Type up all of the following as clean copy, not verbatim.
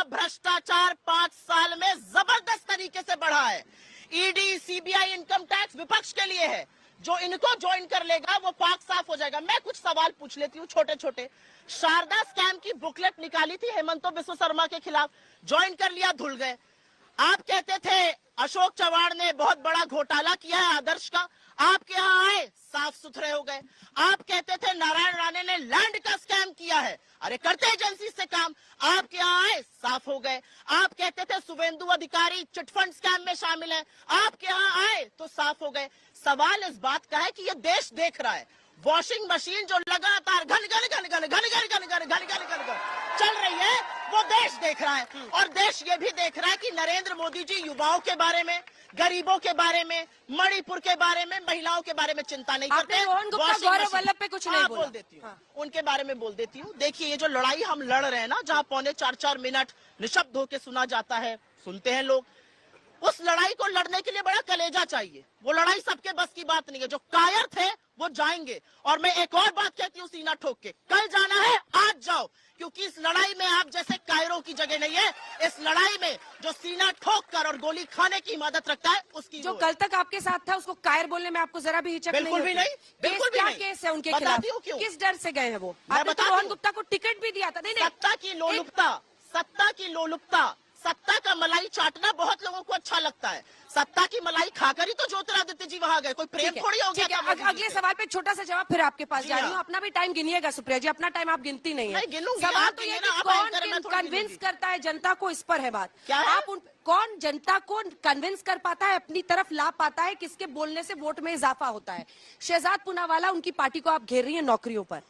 भ्रष्टाचार 5 साल में जबरदस्त तरीके से बढ़ा है। ईडी, सीबीआई, इनकम टैक्स विपक्ष के लिए है। जो इनको ज्वाइन कर लेगा वो पाक साफ हो जाएगा। मैं कुछ सवाल पूछ लेती हूँ छोटे छोटे। शारदा स्कैम की बुकलेट निकाली थी हेमंत बिस्व शर्मा के खिलाफ, ज्वाइन कर लिया, धुल गए। आप कहते थे अशोक चव्हाण ने बहुत बड़ा घोटाला किया है आदर्श का, आपके यहाँ आए साफ सुथरे हो गए। आप कहते थे नारायण राणे ने लैंड का स्कैम किया है, अरे करते एजेंसी से काम, आपके यहाँ आए साफ हो गए। आप कहते थे शुभेंदु अधिकारी चिटफंड स्कैम में शामिल है, आपके यहाँ आए तो साफ हो गए। सवाल इस बात का है कि ये देश देख रहा है। वॉशिंग मशीन जो लगातार घन घन घन घन घन घन घन घन घन घन घन घन चल रही है, वो देश देख रहा है। और देश ये भी देख रहा है कि नरेंद्र मोदी जी युवाओं के बारे में, गरीबों के बारे में, मणिपुर के बारे में, महिलाओं के बारे में चिंता नहीं करते। गौरव वल्लभ पे कुछ नहीं बोल देती हूँ, उनके बारे में बोल देती हूँ। देखिए, ये जो लड़ाई हम लड़ रहे हैं ना, जहाँ 3.25 मिनट निशब्द होकर सुना जाता है, सुनते हैं लोग, उस लड़ाई को लड़ने के लिए बड़ा कलेजा चाहिए। वो लड़ाई सबके बस की बात नहीं है। जो कायर थे वो जाएंगे। और मैं एक और बात कहती हूँ सीना ठोक के, कल जाना है आज जाओ, क्योंकि इस लड़ाई में आप जैसे कायरों की जगह नहीं है। इस लड़ाई में जो सीना ठोक कर और गोली खाने की मदद रखता है उसकी, जो कल तक आपके साथ था, उसको कायर बोलने में आपको जरा भी हिचक बिल्कुल भी नहीं, बिल्कुल भी नहीं। केस है उनके खिलाफ, किस डर से गए हैं वो? आपने तो रोहन गुप्ता को टिकट भी दिया था। नहीं, सत्ता की लोलुपता, सत्ता की लोलुपता, सत्ता का मलाई चाटना बहुत लोगों को अच्छा लगता है। सत्ता की मलाई खाकर ही तो ज्योतिरादित्य जी वहां गए, कोई प्रेम थोड़ी हो गया। अगले सवाल पे छोटा सा जवाब फिर आपके पास जा रही हूँ। अपना भी टाइम गिनिएगा सुप्रिया जी, अपना टाइम आप गिनती नहीं है। सवाल तो ये कि कौन कन्विंस करता है जनता को, इस पर है बात। आप कौन जनता को कन्विंस कर पाता है, अपनी तरफ ला पाता है, किसके बोलने से वोट में इजाफा होता है। शहजाद पूनावाला, उनकी पार्टी को आप घेर रही है नौकरियों पर।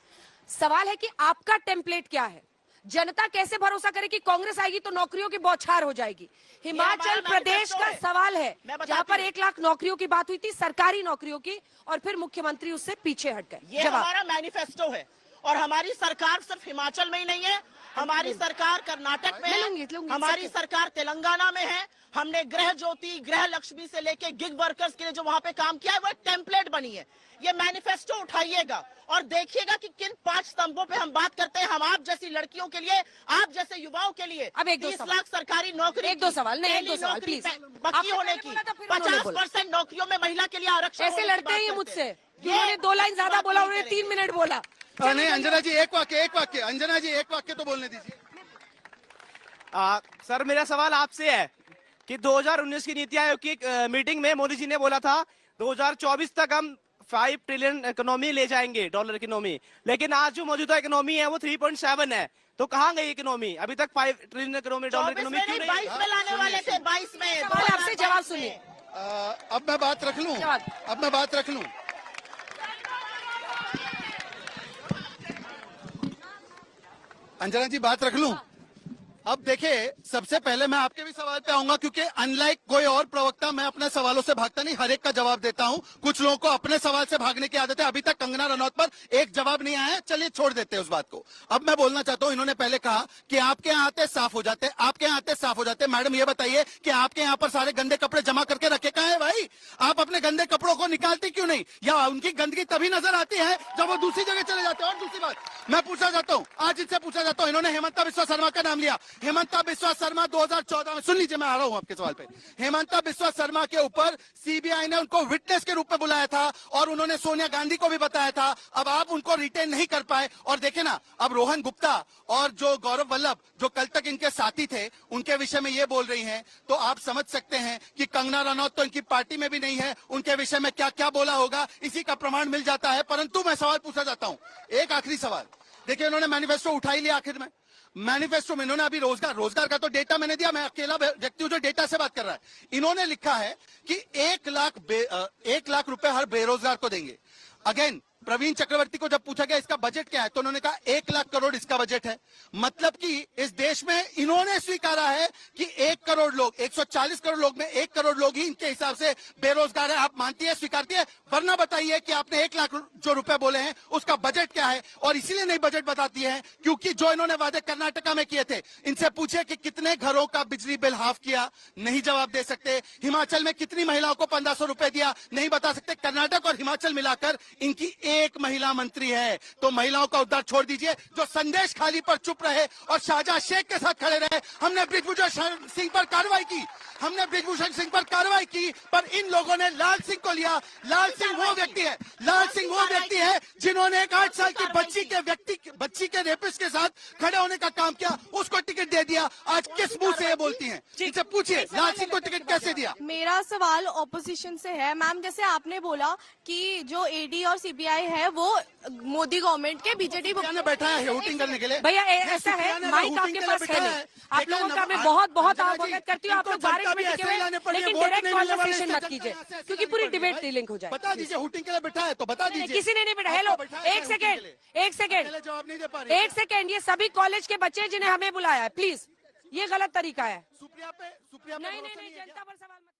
सवाल है कि आपका टेम्पलेट क्या है? जनता कैसे भरोसा करे कि कांग्रेस आएगी तो नौकरियों की बौछार हो जाएगी? हिमाचल प्रदेश का सवाल है, जहां पर 1 लाख नौकरियों की बात हुई थी, सरकारी नौकरियों की, और फिर मुख्यमंत्री उससे पीछे हट गए। ये हमारा मैनिफेस्टो है। और हमारी सरकार सिर्फ हिमाचल में ही नहीं है, हमारी सरकार कर्नाटक में है, हमारी सरकार तेलंगाना में है। हमने गृह ज्योति, गृह लक्ष्मी से लेके गिग वर्कर्स के लिए जो वहां पे काम किया है, वो एक टेम्पलेट बनी है। ये मैनिफेस्टो उठाइएगा और देखिएगा कि किन 5 स्तंभों पे हम बात करते हैं। हम आप जैसी लड़कियों के लिए, आप जैसे युवाओं के लिए अब 30 लाख सरकारी नौकरी, 1-2 सवाल नहीं, 1-2 सवाल प्लीज, पक्की होने की, 50% नौकरियों में महिला के लिए आरक्षण। ऐसे लड़ते हैं मुझसे, जिन्होंने 2 लाइन ज्यादा बोला, उन्होंने 3 मिनट बोला। नहीं अंजना जी, एक वाक्य अंजना जी, एक वाक्य तो बोलने दीजिए। सर, मेरा सवाल आपसे है कि 2019 की नीति आयोग की मीटिंग में मोदी जी ने बोला था 2024 तक हम 5 ट्रिलियन इकोनॉमी ले जाएंगे, डॉलर इकोनॉमी, लेकिन आज जो मौजूदा इकोनॉमी है वो 3.7 है। तो कहाँ गई इकोनॉमी? अभी तक 5 ट्रिलियन इकोनॉमी, डॉलर इकोनॉमी क्यों नहीं? 22 में लाने वाले थे, 22 में। आपसे जवाब सुनिए। अब मैं बात रख लूं। अंजना जी, बात रख लूं। अब देखिए, सबसे पहले मैं आपके भी सवाल पे आऊंगा, क्योंकि अनलाइक कोई और प्रवक्ता मैं अपने सवालों से भागता नहीं, हर एक का जवाब देता हूं। कुछ लोगों को अपने सवाल से भागने की आदत है। अभी तक कंगना रनौत पर एक जवाब नहीं आया है, चलिए छोड़ देते हैं उस बात को। अब मैं बोलना चाहता हूं, इन्होंने पहले कहा कि आपके यहाँ आते साफ हो जाते, आपके यहाँ आते साफ हो जाते। मैडम ये बताइए कि आपके यहाँ पर सारे गंदे कपड़े जमा करके रखे कहाँ है भाई? आप अपने गंदे कपड़ों को निकालते क्यों नहीं? या उनकी गंदगी तभी नजर आती है जब वो दूसरी जगह चले जाते हैं। और दूसरी बात मैं पूछना चाहता हूँ, आज इनसे पूछना चाहता हूँ, इन्होंने हेमंता बिस्वा शर्मा का नाम लिया। हेमंता बिस्वा शर्मा 2014 में, सुन लीजिए, मैं आ रहा हूं आपके सवाल पे। हेमंता बिस्वा शर्मा के ऊपर सीबीआई ने उनको विटनेस के रूप में बुलाया था और उन्होंने सोनिया गांधी को भी बताया था। अब आप उनको रिटेन नहीं कर पाए। और देखे ना, अब रोहन गुप्ता और जो गौरव वल्लभ, जो कल तक इनके साथी थे, उनके विषय में ये बोल रही हैं, तो आप समझ सकते हैं कि कंगना रनौत तो इनकी पार्टी में भी नहीं है, उनके विषय में क्या क्या बोला होगा, इसी का प्रमाण मिल जाता है। परंतु मैं सवाल पूछना चाहता हूं, एक आखिरी सवाल। देखिए, उन्होंने मैनिफेस्टो उठा ही लिया आखिर में। मैनिफेस्टो में इन्होंने अभी रोजगार का तो डेटा मैंने दिया, मैं अकेला व्यक्ति हूं जो डेटा से बात कर रहा है। इन्होंने लिखा है कि 1 लाख रुपए हर बेरोजगार को देंगे। अगेन, प्रवीण चक्रवर्ती को जब पूछा गया इसका बजट क्या है, तो उन्होंने कहा 1 लाख करोड़ इसका बजट है। मतलब कि इस देश में इन्होंने स्वीकारा है कि 1 करोड़ लोग, 140 करोड़ लोग में 1 करोड़ लोग ही इनके हिसाब से बेरोजगार है। आप मानती है, स्वीकारती है? वरना बताइए कि आपने 1 लाख जो रुपए बोले हैं उसका बजट क्या है। और इसीलिए नहीं बजट बताती है क्योंकि जो इन्होंने वादे कर्नाटका में किए थे, इनसे पूछे कि कितने घरों का बिजली बिल हाफ किया, नहीं जवाब दे सकते। हिमाचल में कितनी महिलाओं को 1500 रुपए दिया, नहीं बता सकते। कर्नाटक और हिमाचल मिलाकर इनकी एक महिला मंत्री है, तो महिलाओं का उद्धार छोड़ दीजिए। जो संदेश खाली पर चुप रहे और शाहजहां शेख के साथ खड़े रहे। हमने बृजभूषण सिंह पर कार्रवाई की, हमने बृजभूषण सिंह पर कार्रवाई की, पर इन लोगों ने लाल सिंह को लिया। लाल सिंह वो व्यक्ति है, लाल सिंह वो व्यक्ति है जिन्होंने एक 8 साल की बच्ची के रेपिस्ट के साथ खड़े होने का काम किया, उसको टिकट दे दिया। आज किस मुंह से ये बोलती हैं? इनसे पूछिए लाल सिंह को टिकट कैसे दिया। मेरा सवाल ऑपोजिशन से है। मैम, जैसे आपने बोला कि जो ईडी और सीबीआई है वो मोदी गवर्नमेंट के बीजेडी बैठा है वोटिंग करने के लिए। भैया ऐसा है, माइक आपके पास है नहीं। आप लोगों का मैं बहुत बहुत अवगत करती हूँ। आप लोग बारिश में टिके हुए, लेकिन डायरेक्ट कॉन्वर्सेशन मत कीजिए, क्योंकि पूरी डिबेट लिंक हो जाए। बता दीजिए हुटिंग के लिए बैठा है तो बता दीजिए। किसी ने नहीं बैठा। हेलो, एक सेकेंड, ये सभी कॉलेज के बच्चे जिन्हें हमें बुलाया है, प्लीज, ये गलत तरीका है। सुप्रिया पे नहीं, जनता पर सवाल मत